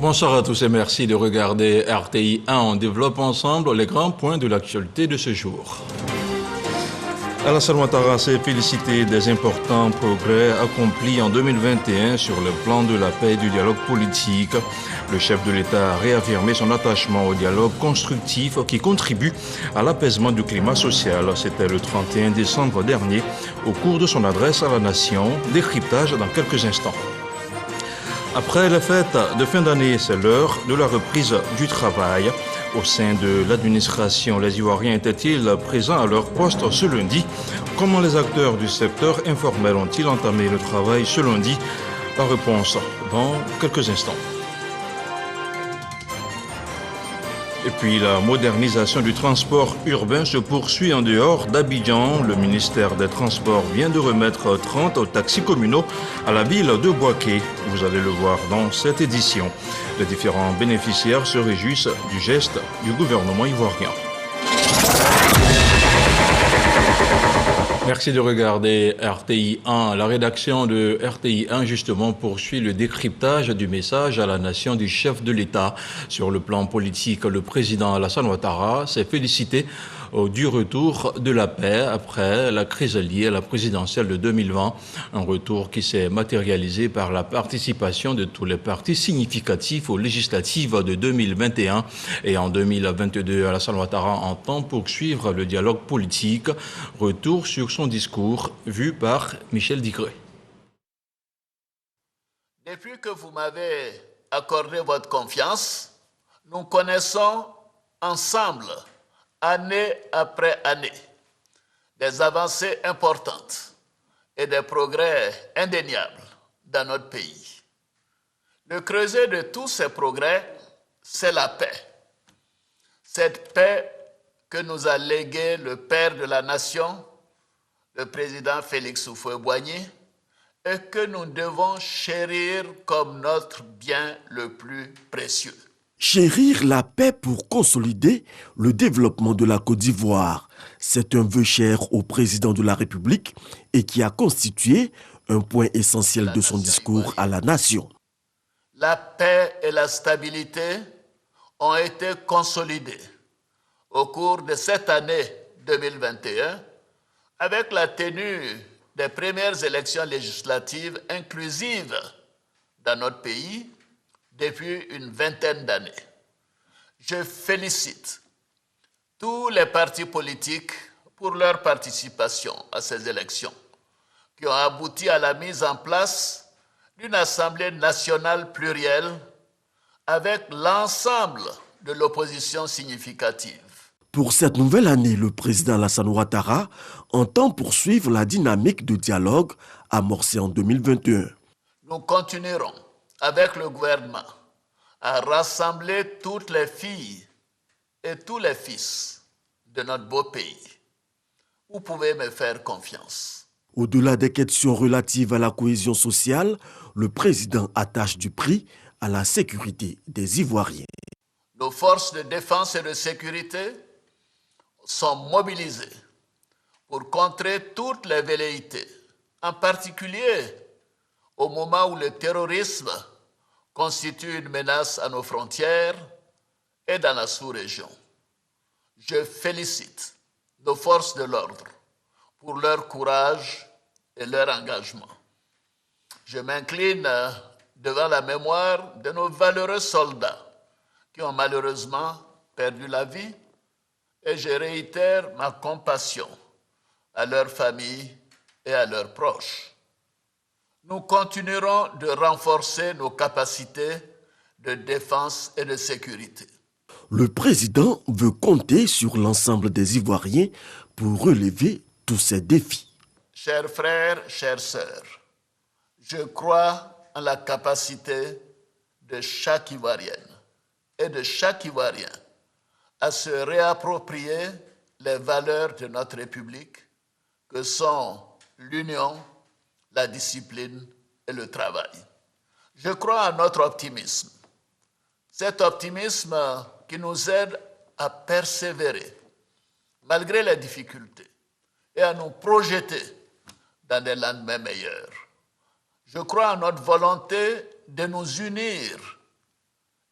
Bonsoir à tous et merci de regarder RTI 1. On développe ensemble les grands points de l'actualité de ce jour. Alassane Ouattara s'est félicité des importants progrès accomplis en 2021 sur le plan de la paix et du dialogue politique. Le chef de l'État a réaffirmé son attachement au dialogue constructif qui contribue à l'apaisement du climat social. C'était le 31 décembre dernier au cours de son adresse à la nation. Décryptage dans quelques instants. Après les fêtes de fin d'année, c'est l'heure de la reprise du travail. Au sein de l'administration, les Ivoiriens étaient-ils présents à leur poste ce lundi? Comment les acteurs du secteur informel ont-ils entamé le travail ce lundi? La réponse dans quelques instants. Et puis la modernisation du transport urbain se poursuit en dehors d'Abidjan. Le ministère des Transports vient de remettre 30 taxis communaux à la ville de Bouaké. Vous allez le voir dans cette édition. Les différents bénéficiaires se réjouissent du geste du gouvernement ivoirien. Merci de regarder RTI 1. La rédaction de RTI 1, justement, poursuit le décryptage du message à la nation du chef de l'État. Sur le plan politique, le président Alassane Ouattara s'est félicité du retour de la paix après la crise liée à la présidentielle de 2020. Un retour qui s'est matérialisé par la participation de tous les partis significatifs aux législatives de 2021. Et en 2022, Alassane Ouattara entend poursuivre le dialogue politique. Retour sur son discours vu par Michel Digré. Depuis que vous m'avez accordé votre confiance, nous connaissons ensemble, année après année, des avancées importantes et des progrès indéniables dans notre pays. Le creuset de tous ces progrès, c'est la paix. Cette paix que nous a léguée le père de la nation, le président Félix Houphouët-Boigny, et que nous devons chérir comme notre bien le plus précieux. Chérir la paix pour consolider le développement de la Côte d'Ivoire, c'est un vœu cher au président de la République et qui a constitué un point essentiel de son discours à la nation. La paix et la stabilité ont été consolidées au cours de cette année 2021 avec la tenue des premières élections législatives inclusives dans notre pays depuis une vingtaine d'années. Je félicite tous les partis politiques pour leur participation à ces élections, qui ont abouti à la mise en place d'une Assemblée nationale plurielle avec l'ensemble de l'opposition significative. Pour cette nouvelle année, le président Alassane Ouattara entend poursuivre la dynamique de dialogue amorcée en 2021. Nous continuerons avec le gouvernement à rassembler toutes les filles et tous les fils de notre beau pays. Vous pouvez me faire confiance. Au-delà des questions relatives à la cohésion sociale, le président attache du prix à la sécurité des Ivoiriens. Nos forces de défense et de sécurité sont mobilisées pour contrer toutes les velléités, en particulier au moment où le terrorisme constitue une menace à nos frontières et dans la sous-région. Je félicite nos forces de l'ordre pour leur courage et leur engagement. Je m'incline devant la mémoire de nos valeureux soldats qui ont malheureusement perdu la vie et je réitère ma compassion à leurs familles et à leurs proches. Nous continuerons de renforcer nos capacités de défense et de sécurité. Le président veut compter sur l'ensemble des Ivoiriens pour relever tous ces défis. Chers frères, chères sœurs, je crois en la capacité de chaque Ivoirienne et de chaque Ivoirien à se réapproprier les valeurs de notre République que sont l'union, la discipline et le travail. Je crois à notre optimisme. Cet optimisme qui nous aide à persévérer malgré les difficultés et à nous projeter dans des lendemains meilleurs. Je crois à notre volonté de nous unir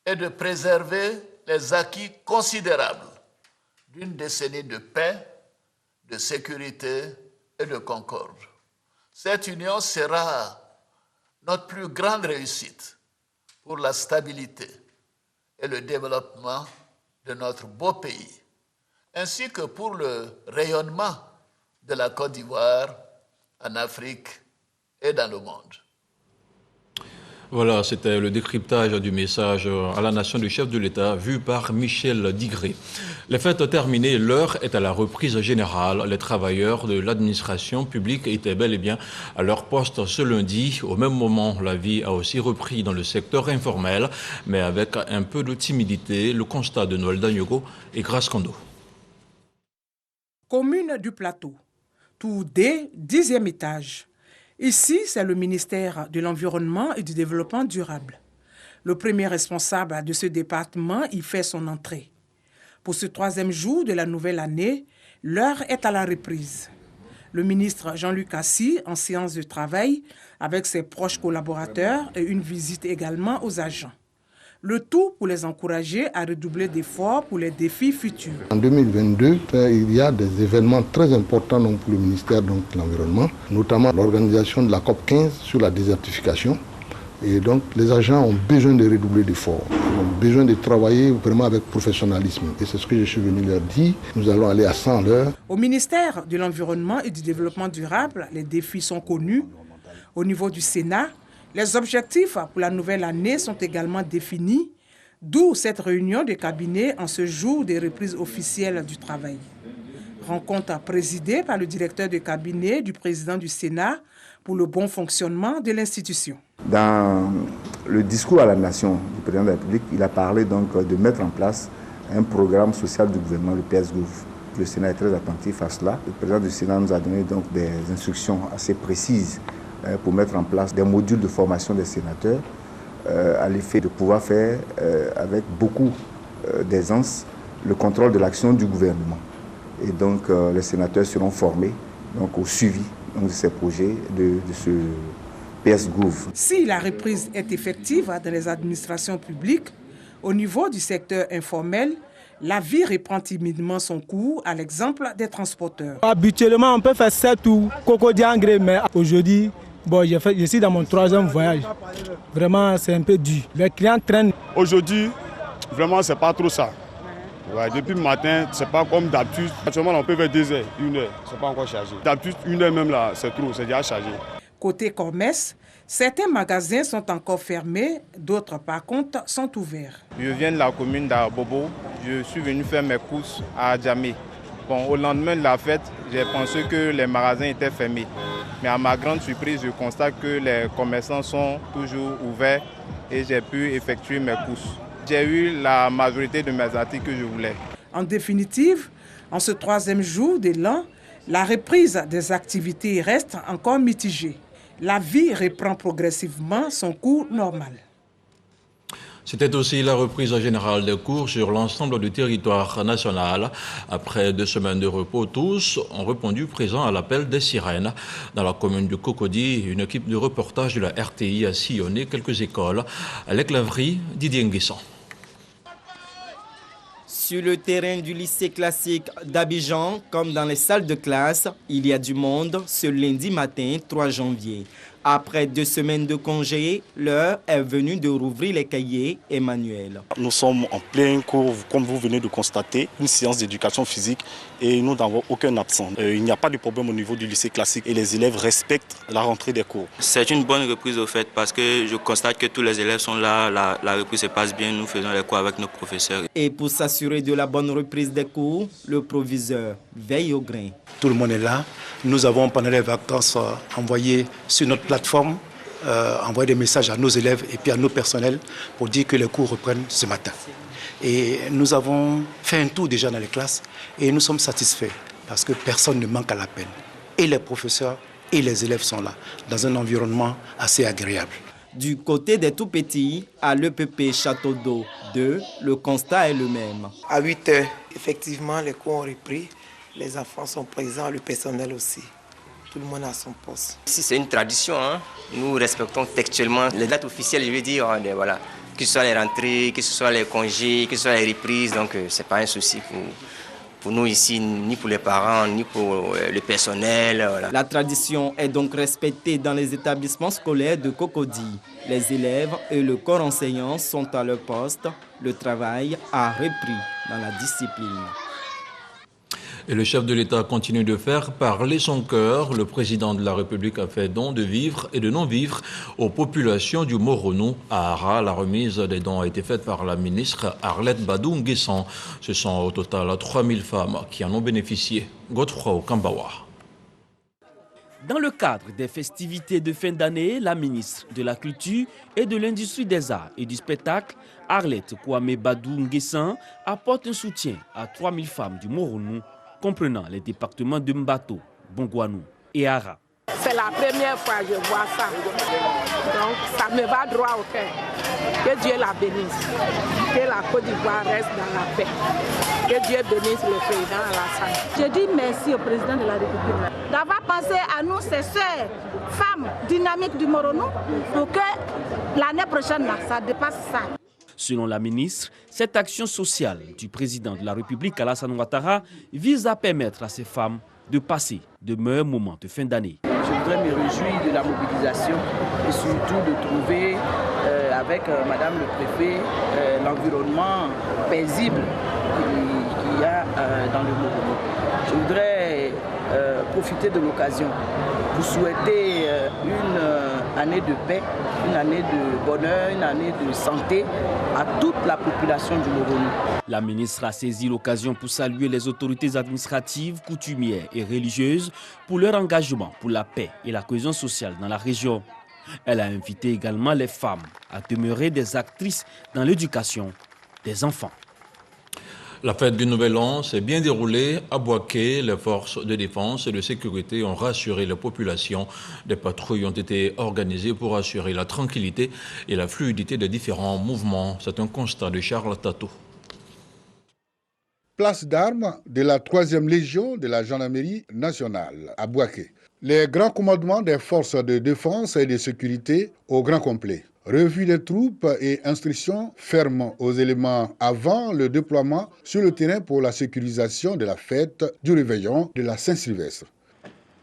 est de préserver les acquis considérables d'une décennie de paix, de sécurité et de concorde. Cette union sera notre plus grande réussite pour la stabilité et le développement de notre beau pays, ainsi que pour le rayonnement de la Côte d'Ivoire en Afrique et dans le monde. Voilà, c'était le décryptage du message à la nation du chef de l'État vu par Michel Digré. Les fêtes terminées, l'heure est à la reprise générale. Les travailleurs de l'administration publique étaient bel et bien à leur poste ce lundi. Au même moment, la vie a aussi repris dans le secteur informel, mais avec un peu de timidité. Le constat de Noël Dagnogo et Grace Kondo. Commune du Plateau, tout D, 10e étage. Ici, c'est le ministère de l'Environnement et du Développement durable. Le premier responsable de ce département y fait son entrée. Pour ce 3e jour de la nouvelle année, l'heure est à la reprise. Le ministre Jean-Luc Assis, en séance de travail, avec ses proches collaborateurs et une visite également aux agents. Le tout pour les encourager à redoubler d'efforts pour les défis futurs. En 2022, il y a des événements très importants pour le ministère de l'Environnement, notamment l'organisation de la COP 15 sur la désertification. Et donc, les agents ont besoin de redoubler d'efforts. Ils ont besoin de travailler vraiment avec professionnalisme. Et c'est ce que je suis venu leur dire. Nous allons aller à 100 à l'heure. Au ministère de l'Environnement et du Développement durable, les défis sont connus. Au niveau du Sénat, les objectifs pour la nouvelle année sont également définis, d'où cette réunion de cabinet en ce jour des reprises officielles du travail. Rencontre présidée par le directeur de cabinet du président du Sénat pour le bon fonctionnement de l'institution. Dans le discours à la nation du président de la République, il a parlé donc de mettre en place un programme social du gouvernement, le PS-Gouv. Le Sénat est très attentif à cela. Le président du Sénat nous a donné donc des instructions assez précises pour mettre en place des modules de formation des sénateurs à l'effet de pouvoir faire avec beaucoup d'aisance le contrôle de l'action du gouvernement. Et donc les sénateurs seront formés donc, au suivi de ces projets de ce PS-Gouv. Si la reprise est effective dans les administrations publiques, au niveau du secteur informel, la vie reprend timidement son cours, à l'exemple des transporteurs. Habituellement, on peut faire 7 ou Cocodiangré, mais aujourd'hui, je suis dans mon 3e voyage. Vraiment, c'est un peu dur. Les clients traînent. Aujourd'hui, vraiment, c'est pas trop ça. Ouais, depuis le matin, c'est pas comme d'habitude. Actuellement, on peut faire 2 heures, 1 heure, c'est pas encore chargé. D'habitude, 1 heure même là, c'est trop, c'est déjà chargé. Côté commerce, certains magasins sont encore fermés, d'autres par contre sont ouverts. Je viens de la commune d'Abobo, je suis venu faire mes courses à Djamé. Bon, au lendemain de la fête, j'ai pensé que les magasins étaient fermés. Mais à ma grande surprise, je constate que les commerçants sont toujours ouverts et j'ai pu effectuer mes courses. J'ai eu la majorité de mes articles que je voulais. En définitive, en ce 3e jour de l'an, la reprise des activités reste encore mitigée. La vie reprend progressivement son cours normal. C'était aussi la reprise générale des cours sur l'ensemble du territoire national. Après 2 semaines de repos, tous ont répondu présents à l'appel des sirènes. Dans la commune de Cocody, une équipe de reportage de la RTI a sillonné quelques écoles. À l'Éclaverie, Didier Nguesson. Sur le terrain du lycée classique d'Abidjan, comme dans les salles de classe, il y a du monde ce lundi matin 3 janvier. Après 2 semaines de congé, l'heure est venue de rouvrir les cahiers et manuels. Nous sommes en plein cours, comme vous venez de constater, une séance d'éducation physique et nous n'avons aucun absent. Il n'y a pas de problème au niveau du lycée classique et les élèves respectent la rentrée des cours. C'est une bonne reprise au fait parce que je constate que tous les élèves sont là, la reprise se passe bien, nous faisons les cours avec nos professeurs. Et pour s'assurer de la bonne reprise des cours, le proviseur veille au grain. Tout le monde est là. Nous avons, pendant les vacances, envoyé sur notre plateforme, envoyé des messages à nos élèves et puis à nos personnels pour dire que les cours reprennent ce matin. Et nous avons fait un tour déjà dans les classes et nous sommes satisfaits parce que personne ne manque à l'appel. Et les professeurs et les élèves sont là, dans un environnement assez agréable. Du côté des tout-petits, à l'EPP Château d'Eau 2, le constat est le même. À 8 heures, effectivement, les cours ont repris. Les enfants sont présents, le personnel aussi. Tout le monde a son poste. Ici, c'est une tradition. Nous respectons textuellement les dates officielles, je veux dire. Voilà. Que ce soit les rentrées, que ce soit les congés, que ce soit les reprises, donc ce n'est pas un souci pour nous ici, ni pour les parents, ni pour le personnel. Voilà. La tradition est donc respectée dans les établissements scolaires de Cocody. Les élèves et le corps enseignant sont à leur poste. Le travail a repris dans la discipline. Et le chef de l'État continue de faire parler son cœur. Le président de la République a fait don de vivres et de non-vivres aux populations du Moronou à Ara. La remise des dons a été faite par la ministre Arlette Badou-Nguessan. Ce sont au total 3000 femmes qui en ont bénéficié. Godefroy Okambawa. Dans le cadre des festivités de fin d'année, la ministre de la Culture et de l'Industrie des Arts et du Spectacle, Arlette Kwame Badou-Nguessan, apporte un soutien à 3000 femmes du Moronou, comprenant les départements de Mbato, Bongouanou et Ara. C'est la première fois que je vois ça. Donc ça me va droit au cœur. Que Dieu la bénisse. Que la Côte d'Ivoire reste dans la paix. Que Dieu bénisse le président Alassane. Je dis merci au président de la République d'avoir pensé à nous, ces sœurs, femmes dynamiques du Moronou, pour que l'année prochaine, ça dépasse ça. Selon la ministre, cette action sociale du président de la République Alassane Ouattara vise à permettre à ces femmes de passer de meilleurs moments de fin d'année. Je voudrais me réjouir de la mobilisation et surtout de trouver avec Madame le Préfet l'environnement paisible qu'il y a dans le Moronou. Je voudrais profiter de l'occasion pour souhaiter une année de paix, une année de bonheur, une année de santé à toute la population du Moronou. La ministre a saisi l'occasion pour saluer les autorités administratives, coutumières et religieuses pour leur engagement pour la paix et la cohésion sociale dans la région. Elle a invité également les femmes à demeurer des actrices dans l'éducation des enfants. La fête du Nouvel An s'est bien déroulée à Bouaké. Les forces de défense et de sécurité ont rassuré la population. Des patrouilles ont été organisées pour assurer la tranquillité et la fluidité des différents mouvements. C'est un constat de Charles Tato. Place d'armes de la 3e Légion de la Gendarmerie nationale à Bouaké. Les grands commandements des forces de défense et de sécurité au grand complet. Revue des troupes et instructions fermes aux éléments avant le déploiement sur le terrain pour la sécurisation de la fête du réveillon de la Saint-Sylvestre.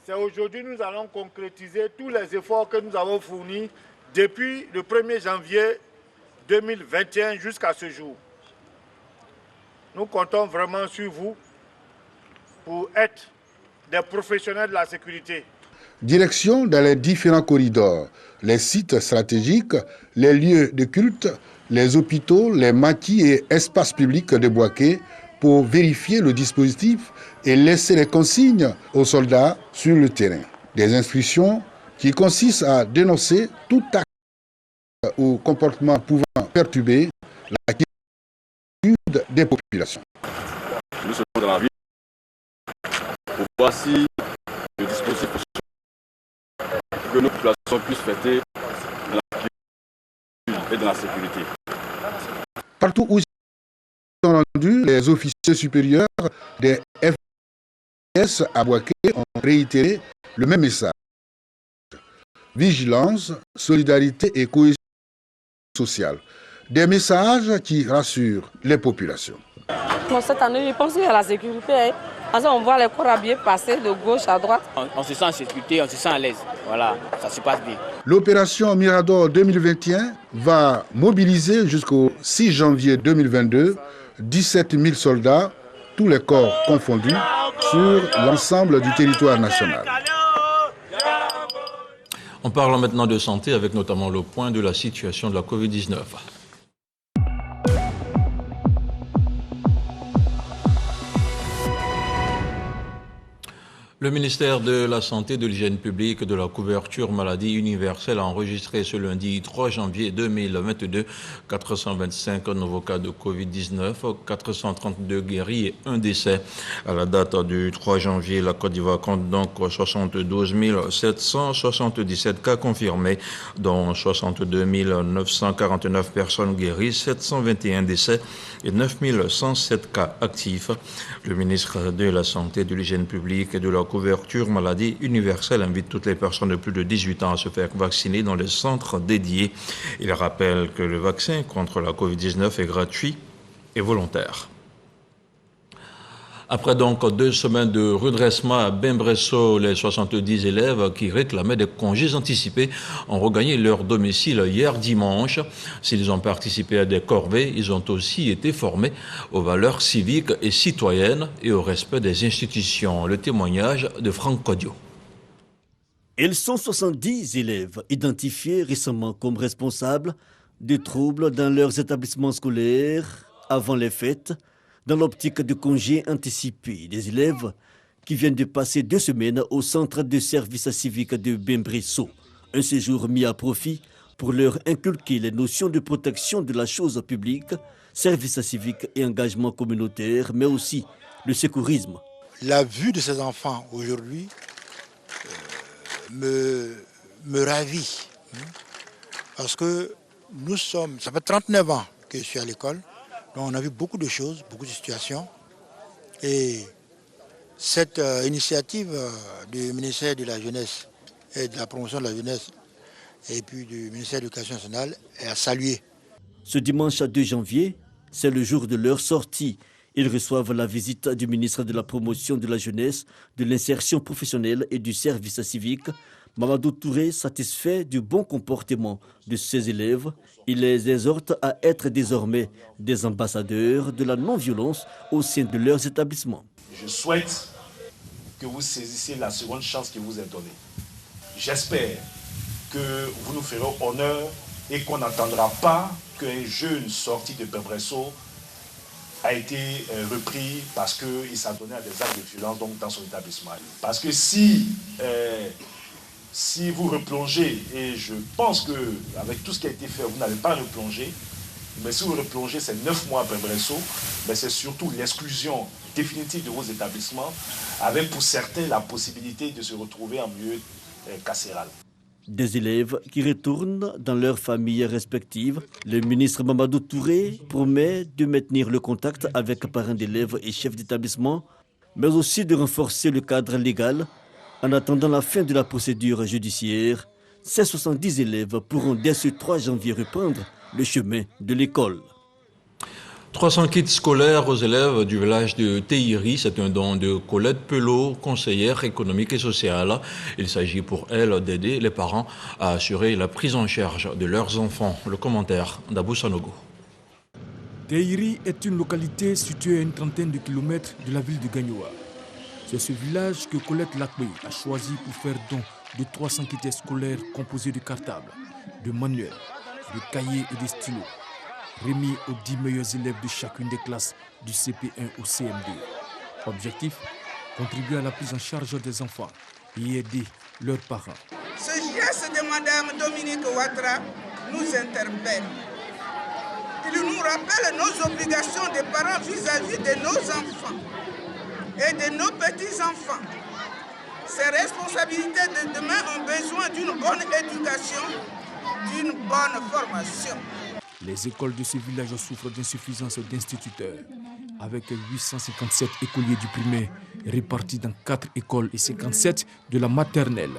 C'est aujourd'hui que nous allons concrétiser tous les efforts que nous avons fournis depuis le 1er janvier 2021 jusqu'à ce jour. Nous comptons vraiment sur vous pour être des professionnels de la sécurité. Direction dans les différents corridors, les sites stratégiques, les lieux de culte, les hôpitaux, les maquis et espaces publics de Bouaké pour vérifier le dispositif et laisser les consignes aux soldats sur le terrain. Des instructions qui consistent à dénoncer tout acte ou comportement pouvant perturber la quiétude des populations. Nous sommes dans la ville pour voir si le dispositif que nos populations puissent fêter dans la quiétude et dans la sécurité. Partout où sont rendus, les officiers supérieurs des FS à Bouaké ont réitéré le même message. Vigilance, solidarité et cohésion sociale. Des messages qui rassurent les populations. Bon, cette année, je pense à la sécurité. Parce qu'on voit les corps habillés passer de gauche à droite. On se sent en sécurité, on se sent à l'aise. Voilà, ça se passe bien. L'opération Mirador 2021 va mobiliser jusqu'au 6 janvier 2022 17 000 soldats, tous les corps confondus, sur l'ensemble du territoire national. On parle maintenant de santé avec notamment le point de la situation de la Covid-19. Le ministère de la Santé, de l'Hygiène publique et de la couverture maladie universelle a enregistré ce lundi 3 janvier 2022 425 nouveaux cas de Covid-19, 432 guéris et un décès. À la date du 3 janvier, la Côte d'Ivoire compte donc 72 777 cas confirmés, dont 62 949 personnes guéries, 721 décès et 9 107 cas actifs. Le ministre de la Santé, de l'Hygiène publique et de la couverture maladie universelle invite toutes les personnes de plus de 18 ans à se faire vacciner dans les centres dédiés. Il rappelle que le vaccin contre la Covid-19 est gratuit et volontaire. Après donc 2 semaines de redressement à Bembresso, les 70 élèves qui réclamaient des congés anticipés ont regagné leur domicile hier dimanche. S'ils ont participé à des corvées, ils ont aussi été formés aux valeurs civiques et citoyennes et au respect des institutions. Le témoignage de Franck Kodio. Ils sont 70 élèves identifiés récemment comme responsables de troubles dans leurs établissements scolaires avant les fêtes, dans l'optique de congés anticipés des élèves qui viennent de passer 2 semaines au centre de service civique de Bembresso. Un séjour mis à profit pour leur inculquer les notions de protection de la chose publique, service civique et engagement communautaire, mais aussi le secourisme. La vue de ces enfants aujourd'hui me ravit. Parce que ça fait 39 ans que je suis à l'école. Donc on a vu beaucoup de choses, beaucoup de situations. Et cette initiative du ministère de la Jeunesse et de la promotion de la jeunesse et puis du ministère de l'Éducation nationale est à saluer. Ce dimanche 2 janvier, c'est le jour de leur sortie. Ils reçoivent la visite du ministre de la Promotion de la Jeunesse, de l'Insertion professionnelle et du Service civique. Mamadou Touré, satisfait du bon comportement de ses élèves, il les exhorte à être désormais des ambassadeurs de la non-violence au sein de leurs établissements. Je souhaite que vous saisissiez la seconde chance qui vous est donnée. J'espère que vous nous ferez honneur et qu'on n'entendra pas qu'un jeune sorti de Bembresso a été repris parce qu'il s'adonnait à des actes de violence donc dans son établissement. Parce que si vous replongez, et je pense qu'avec tout ce qui a été fait, vous n'allez pas replonger, mais si vous replongez ces 9 mois à Bembresso, c'est surtout l'exclusion définitive de vos établissements, avec pour certains la possibilité de se retrouver en milieu carcéral. Des élèves qui retournent dans leurs familles respectives. Le ministre Mamadou Touré promet de maintenir le contact avec parents d'élèves et chefs d'établissement, mais aussi de renforcer le cadre légal. En attendant la fin de la procédure judiciaire, ces 70 élèves pourront dès ce 3 janvier reprendre le chemin de l'école. 300 kits scolaires aux élèves du village de Teiri, c'est un don de Colette Pelot, conseillère économique et sociale. Il s'agit pour elle d'aider les parents à assurer la prise en charge de leurs enfants. Le commentaire d'Abou Sanogo. Teiri est une localité située à une trentaine de kilomètres de la ville de Gagnoa. C'est ce village que Colette Lakbé a choisi pour faire don de 300 kits scolaires composés de cartables, de manuels, de cahiers et de stylos, remis aux 10 meilleurs élèves de chacune des classes du CP1 au CM2. Objectif, contribuer à la prise en charge des enfants et aider leurs parents. Ce geste de Mme Dominique Ouattara nous interpelle. Il nous rappelle nos obligations de parents vis-à-vis de nos enfants et de nos petits-enfants. Ces responsabilités de demain ont besoin d'une bonne éducation, d'une bonne formation. Les écoles de ce village souffrent d'insuffisance d'instituteurs, avec 857 écoliers du primaire répartis dans 4 écoles et 57 de la maternelle.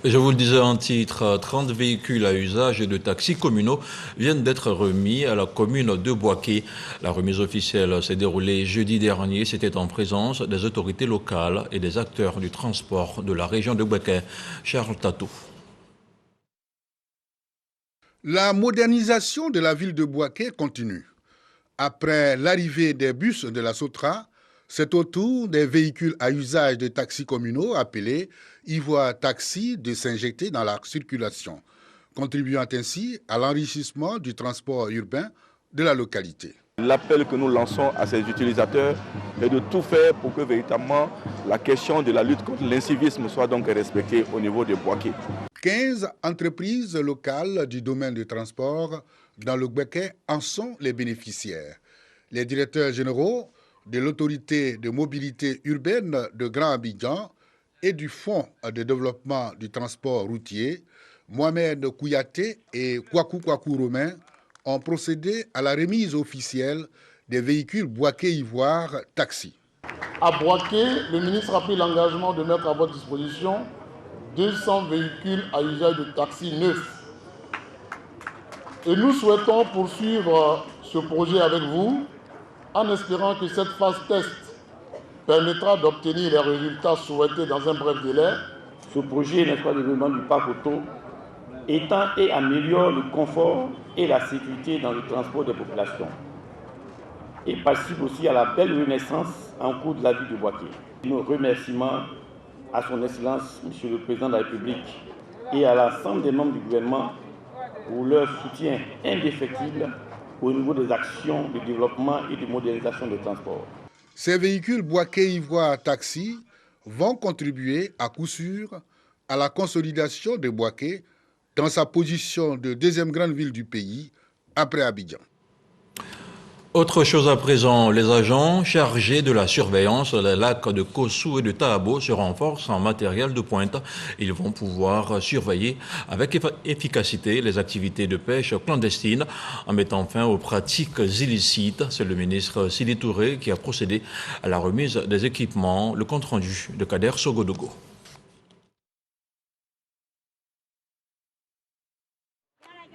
Je vous le disais en titre, 30 véhicules à usage de taxis communaux viennent d'être remis à la commune de Boaké. La remise officielle s'est déroulée jeudi dernier. C'était en présence des autorités locales et des acteurs du transport de la région de Boaké. Charles Tatou. La modernisation de la ville de Boaké continue. Après l'arrivée des bus de la Sotra, c'est au tour des véhicules à usage de taxis communaux appelés Ivoire Taxi de s'injecter dans la circulation, contribuant ainsi à l'enrichissement du transport urbain de la localité. L'appel que nous lançons à ces utilisateurs est de tout faire pour que véritablement la question de la lutte contre l'incivisme soit donc respectée au niveau de Boaké. 15 entreprises locales du domaine du transport dans le Boaké en sont les bénéficiaires. Les directeurs généraux de l'autorité de mobilité urbaine de Grand Abidjan et du Fonds de développement du transport routier, Mohamed Kouyaté et Kwaku Romain, ont procédé à la remise officielle des véhicules Boaké Ivoire Taxi. À Boaké, le ministre a pris l'engagement de mettre à votre disposition 200 véhicules à usage de taxi neufs. Et nous souhaitons poursuivre ce projet avec vous en espérant que cette phase test permettra d'obtenir les résultats souhaités dans un bref délai. Ce projet, n'est-ce pas, de développement du parc auto étend et améliore le confort et la sécurité dans le transport des populations et participe aussi à la belle renaissance en cours de la ville de Boaké. Nos remerciements à son Excellence, Monsieur le Président de la République, et à l'ensemble des membres du gouvernement pour leur soutien indéfectible au niveau des actions de développement et de modernisation des transports. Ces véhicules Boaké Ivoire Taxi vont contribuer à coup sûr à la consolidation de Boaké dans sa position de deuxième grande ville du pays après Abidjan. Autre chose à présent, les agents chargés de la surveillance des lacs de Kossou et de Tahabo se renforcent en matériel de pointe. Ils vont pouvoir surveiller avec efficacité les activités de pêche clandestine en mettant fin aux pratiques illicites. C'est le ministre Sidi Touré qui a procédé à la remise des équipements. Le compte-rendu de Kader Sogodogo.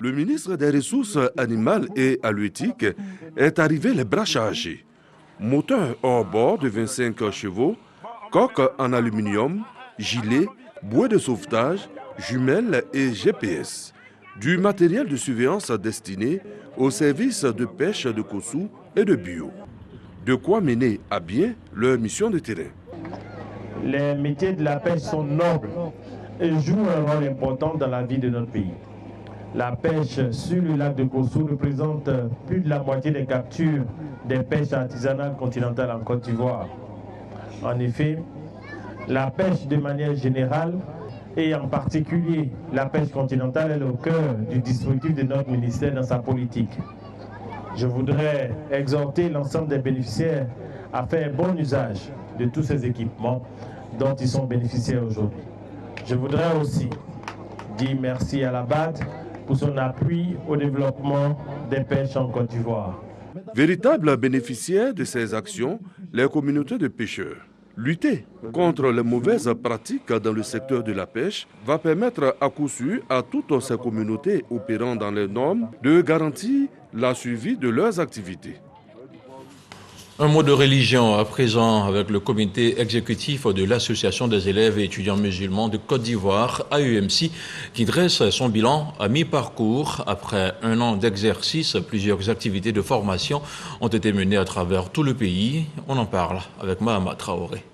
Le ministre des Ressources animales et halieutiques est arrivé les bras chargés. Moteur hors bord de 25 chevaux, coque en aluminium, gilet, bouée de sauvetage, jumelles et GPS. Du matériel de surveillance destiné aux services de pêche de Kossou et de Bio. De quoi mener à bien leur mission de terrain. Les métiers de la pêche sont nobles et jouent un rôle important dans la vie de notre pays. La pêche sur le lac de Kossou représente plus de la moitié des captures des pêches artisanales continentales en Côte d'Ivoire. En effet, la pêche de manière générale et en particulier la pêche continentale est au cœur du dispositif de notre ministère dans sa politique. Je voudrais exhorter l'ensemble des bénéficiaires à faire bon usage de tous ces équipements dont ils sont bénéficiaires aujourd'hui. Je voudrais aussi dire merci à la BAD pour son appui au développement des pêches en Côte d'Ivoire. Véritables bénéficiaires de ces actions, les communautés de pêcheurs. Lutter contre les mauvaises pratiques dans le secteur de la pêche va permettre à coup sûr à toutes ces communautés opérant dans les normes de garantir la suivi de leurs activités. Un mot de religion à présent avec le comité exécutif de l'Association des élèves et étudiants musulmans de Côte d'Ivoire, AEMC, qui dresse son bilan à mi-parcours. Après un an d'exercice, plusieurs activités de formation ont été menées à travers tout le pays. On en parle avec Mahama Traoré.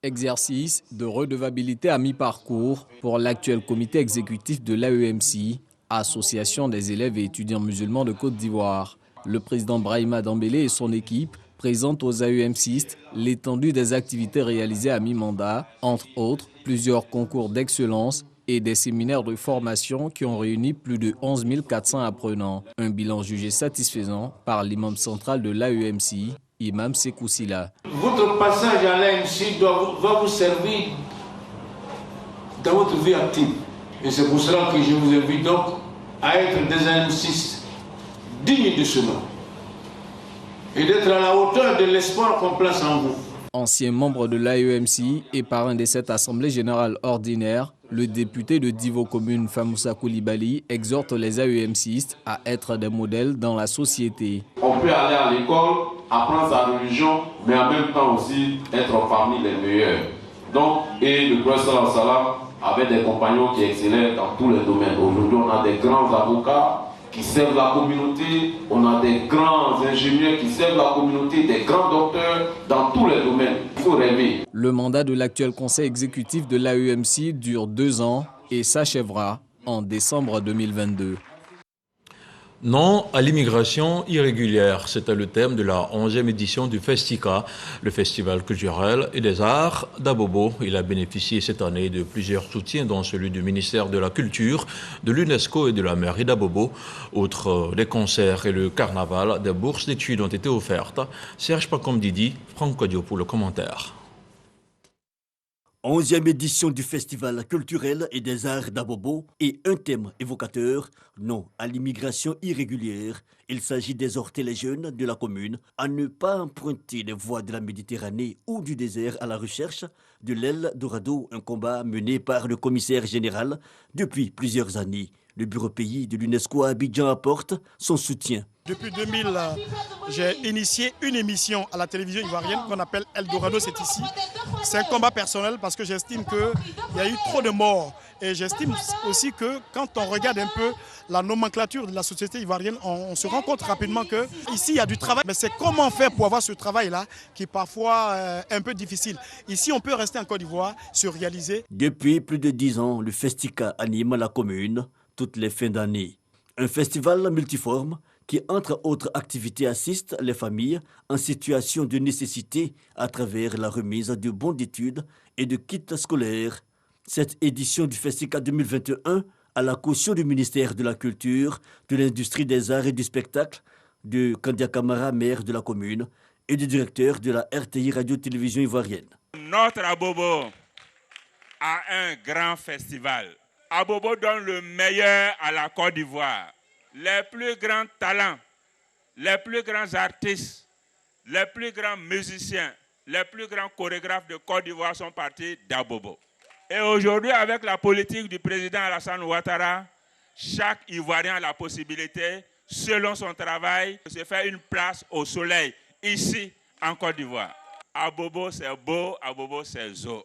Exercice de redevabilité à mi-parcours pour l'actuel comité exécutif de l'AEMC, Association des élèves et étudiants musulmans de Côte d'Ivoire. Le président Brahima Dembélé et son équipe présentent aux AEMCistes l'étendue des activités réalisées à mi-mandat, entre autres plusieurs concours d'excellence et des séminaires de formation qui ont réuni plus de 11 400 apprenants. Un bilan jugé satisfaisant par l'imam central de l'AEMC, Imam Sekou Sila. Votre passage à l'AEMC va vous servir dans votre vie active. Et c'est pour cela que je vous invite donc à être des AEMCistes dignes de ce nom et d'être à la hauteur de l'espoir qu'on place en vous. Ancien membre de l'AEMC et parrain de cette assemblée générale ordinaire, le député de Divo Commune Famoussa Koulibaly exhorte les AEMCistes à être des modèles dans la société. On peut aller à l'école, apprendre sa religion, mais en même temps aussi être parmi les meilleurs. Donc, et le prophète sallallahu alayhi wa sallam avait des compagnons qui excellaient dans tous les domaines. Aujourd'hui, on a des grands avocats qui servent la communauté, on a des grands ingénieurs qui servent la communauté, des grands docteurs dans tous les domaines. Il faut rêver. Le mandat de l'actuel conseil exécutif de l'AEMC dure 2 ans et s'achèvera en décembre 2022. Non à l'immigration irrégulière, c'était le thème de la 11e édition du Festica, le festival culturel et des arts d'Abobo. Il a bénéficié cette année de plusieurs soutiens, dont celui du ministère de la Culture, de l'UNESCO et de la mairie d'Abobo. Outre les concerts et le carnaval, des bourses d'études ont été offertes. Serge Pacom Didi, Franck Kodio pour le commentaire. 11e édition du Festival culturel et des arts d'Abobo et un thème évocateur, non à l'immigration irrégulière. Il s'agit d'exhorter les jeunes de la commune à ne pas emprunter les voies de la Méditerranée ou du désert à la recherche de l'Eldorado, un combat mené par le commissaire général depuis plusieurs années. Le bureau pays de l'UNESCO à Abidjan apporte son soutien. Depuis 2000, j'ai initié une émission à la télévision ivoirienne qu'on appelle Eldorado, c'est ici. C'est un combat personnel parce que j'estime qu'il y a eu trop de morts. Et j'estime aussi que quand on regarde un peu la nomenclature de la société ivoirienne, on se rend compte rapidement qu'ici il y a du travail. Mais c'est comment faire pour avoir ce travail-là qui est parfois un peu difficile. Ici, on peut rester en Côte d'Ivoire, se réaliser. Depuis plus de 10 ans, le Festica anime la commune toutes les fins d'année. Un festival multiforme qui, entre autres activités, assiste les familles en situation de nécessité à travers la remise de bons d'études et de kits scolaires. Cette édition du Festica 2021 a la caution du ministère de la Culture, de l'Industrie des Arts et du Spectacle, de Kandia Kamara, maire de la commune, et du directeur de la RTI Radio-Télévision ivoirienne. Notre Abobo a un grand festival. Abobo donne le meilleur à la Côte d'Ivoire. Les plus grands talents, les plus grands artistes, les plus grands musiciens, les plus grands chorégraphes de Côte d'Ivoire sont partis d'Abobo. Et aujourd'hui, avec la politique du président Alassane Ouattara, chaque Ivoirien a la possibilité, selon son travail, de se faire une place au soleil, ici, en Côte d'Ivoire. Abobo, c'est beau, Abobo, c'est zo.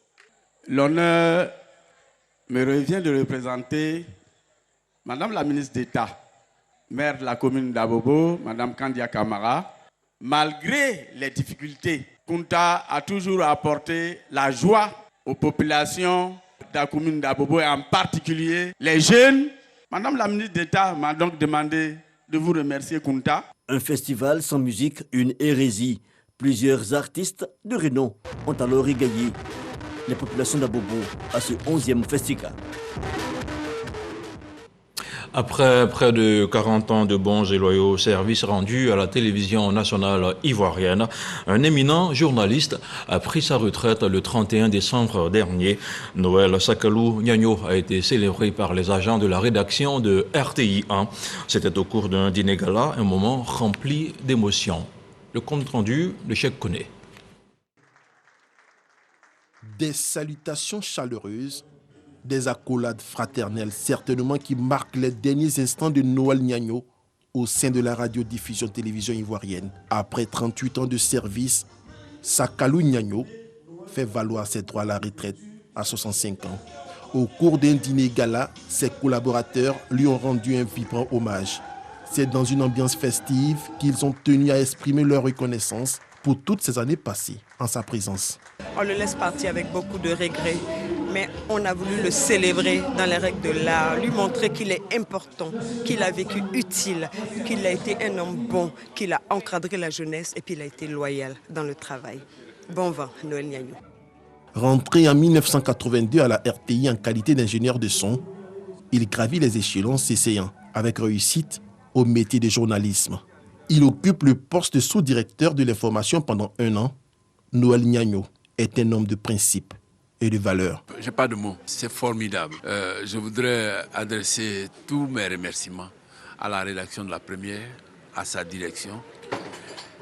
L'honneur me revient de représenter Madame la ministre d'État, maire de la commune d'Abobo, Madame Kandia Kamara. Malgré les difficultés, Kunta a toujours apporté la joie aux populations de la commune d'Abobo et en particulier les jeunes. Madame la ministre d'État m'a donc demandé de vous remercier, Kunta. Un festival sans musique, une hérésie. Plusieurs artistes de renom ont alors égaillé les populations d'Abobo à ce 11e Festica. Après près de 40 ans de bons et loyaux services rendus à la télévision nationale ivoirienne, un éminent journaliste a pris sa retraite le 31 décembre dernier. Noël Sakalou Nyagno a été célébré par les agents de la rédaction de RTI 1. C'était au cours d'un dîner gala, un moment rempli d'émotions. Le compte rendu de Cheikh Koné. Des salutations chaleureuses, des accolades fraternelles certainement qui marquent les derniers instants de Noël Nyagno au sein de la radiodiffusion télévision ivoirienne. Après 38 ans de service, Sakalou Nyagno fait valoir ses droits à la retraite à 65 ans. Au cours d'un dîner gala, ses collaborateurs lui ont rendu un vibrant hommage. C'est dans une ambiance festive qu'ils ont tenu à exprimer leur reconnaissance pour toutes ces années passées en sa présence. On le laisse partir avec beaucoup de regrets, mais on a voulu le célébrer dans les règles de l'art, lui montrer qu'il est important, qu'il a vécu utile, qu'il a été un homme bon, qu'il a encadré la jeunesse et puis il a été loyal dans le travail. Bon vent, Noël Nyagno. Rentré en 1982 à la RTI en qualité d'ingénieur de son, il gravit les échelons s'essayant avec réussite au métier de journalisme. Il occupe le poste de sous-directeur de l'information pendant 1 an. Noël Nyagno est un homme de principe et de valeurs. Je n'ai pas de mots, c'est formidable. Je voudrais adresser tous mes remerciements à la rédaction de la Première, à sa direction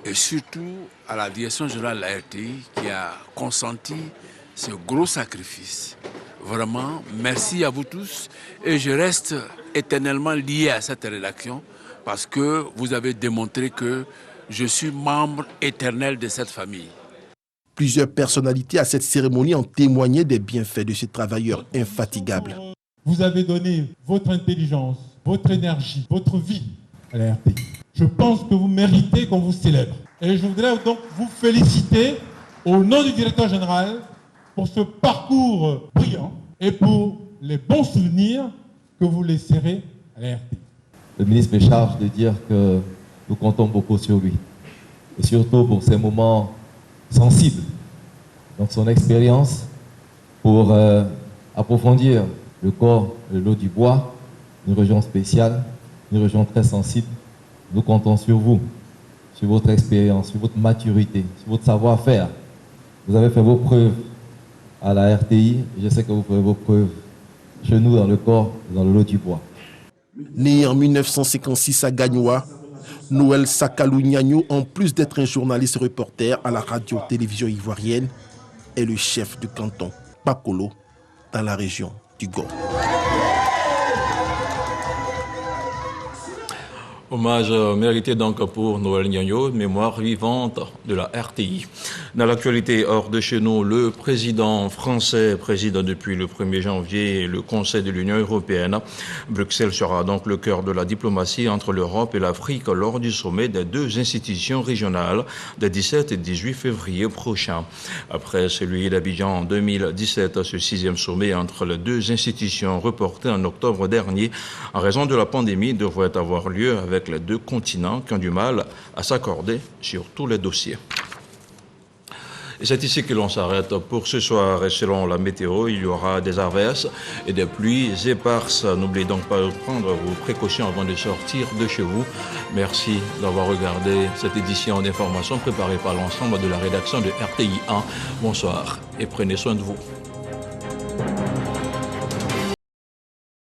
et surtout à la direction générale de la RTI qui a consenti ce gros sacrifice. Vraiment, merci à vous tous et je reste éternellement lié à cette rédaction parce que vous avez démontré que je suis membre éternel de cette famille. Plusieurs personnalités à cette cérémonie ont témoigné des bienfaits de ce travailleur infatigable. Vous avez donné votre intelligence, votre énergie, votre vie à la RTI. Je pense que vous méritez qu'on vous célèbre. Et je voudrais donc vous féliciter au nom du directeur général pour ce parcours brillant et pour les bons souvenirs que vous laisserez à la RTI. Le ministre me charge de dire que nous comptons beaucoup sur lui. Et surtout pour ces moments sensibles. Donc son expérience pour approfondir le corps de l'eau du bois, une région spéciale, une région très sensible. Nous comptons sur vous, sur votre expérience, sur votre maturité, sur votre savoir-faire. Vous avez fait vos preuves à la RTI. Je sais que vous ferez vos preuves chez nous dans le corps, dans le lot du bois. Né en 1956 à Gagnoa, Noël Sakalou Niagno, en plus d'être un journaliste reporter à la radio-télévision ivoirienne, est le chef du canton Pakolo dans la région du Gao. Hommage mérité donc pour Noël Niagno, mémoire vivante de la RTI. Dans l'actualité hors de chez nous, le président français préside depuis le 1er janvier le Conseil de l'Union européenne. Bruxelles sera donc le cœur de la diplomatie entre l'Europe et l'Afrique lors du sommet des deux institutions régionales des 17 et 18 février prochains. Après celui d'Abidjan en 2017, ce 6e sommet entre les deux institutions reporté en octobre dernier en raison de la pandémie devrait avoir lieu avec les deux continents qui ont du mal à s'accorder sur tous les dossiers. Et c'est ici que l'on s'arrête pour ce soir. Et selon la météo, il y aura des averses et des pluies éparses. N'oubliez donc pas de prendre vos précautions avant de sortir de chez vous. Merci d'avoir regardé cette édition d'information préparée par l'ensemble de la rédaction de RTI 1. Bonsoir et prenez soin de vous.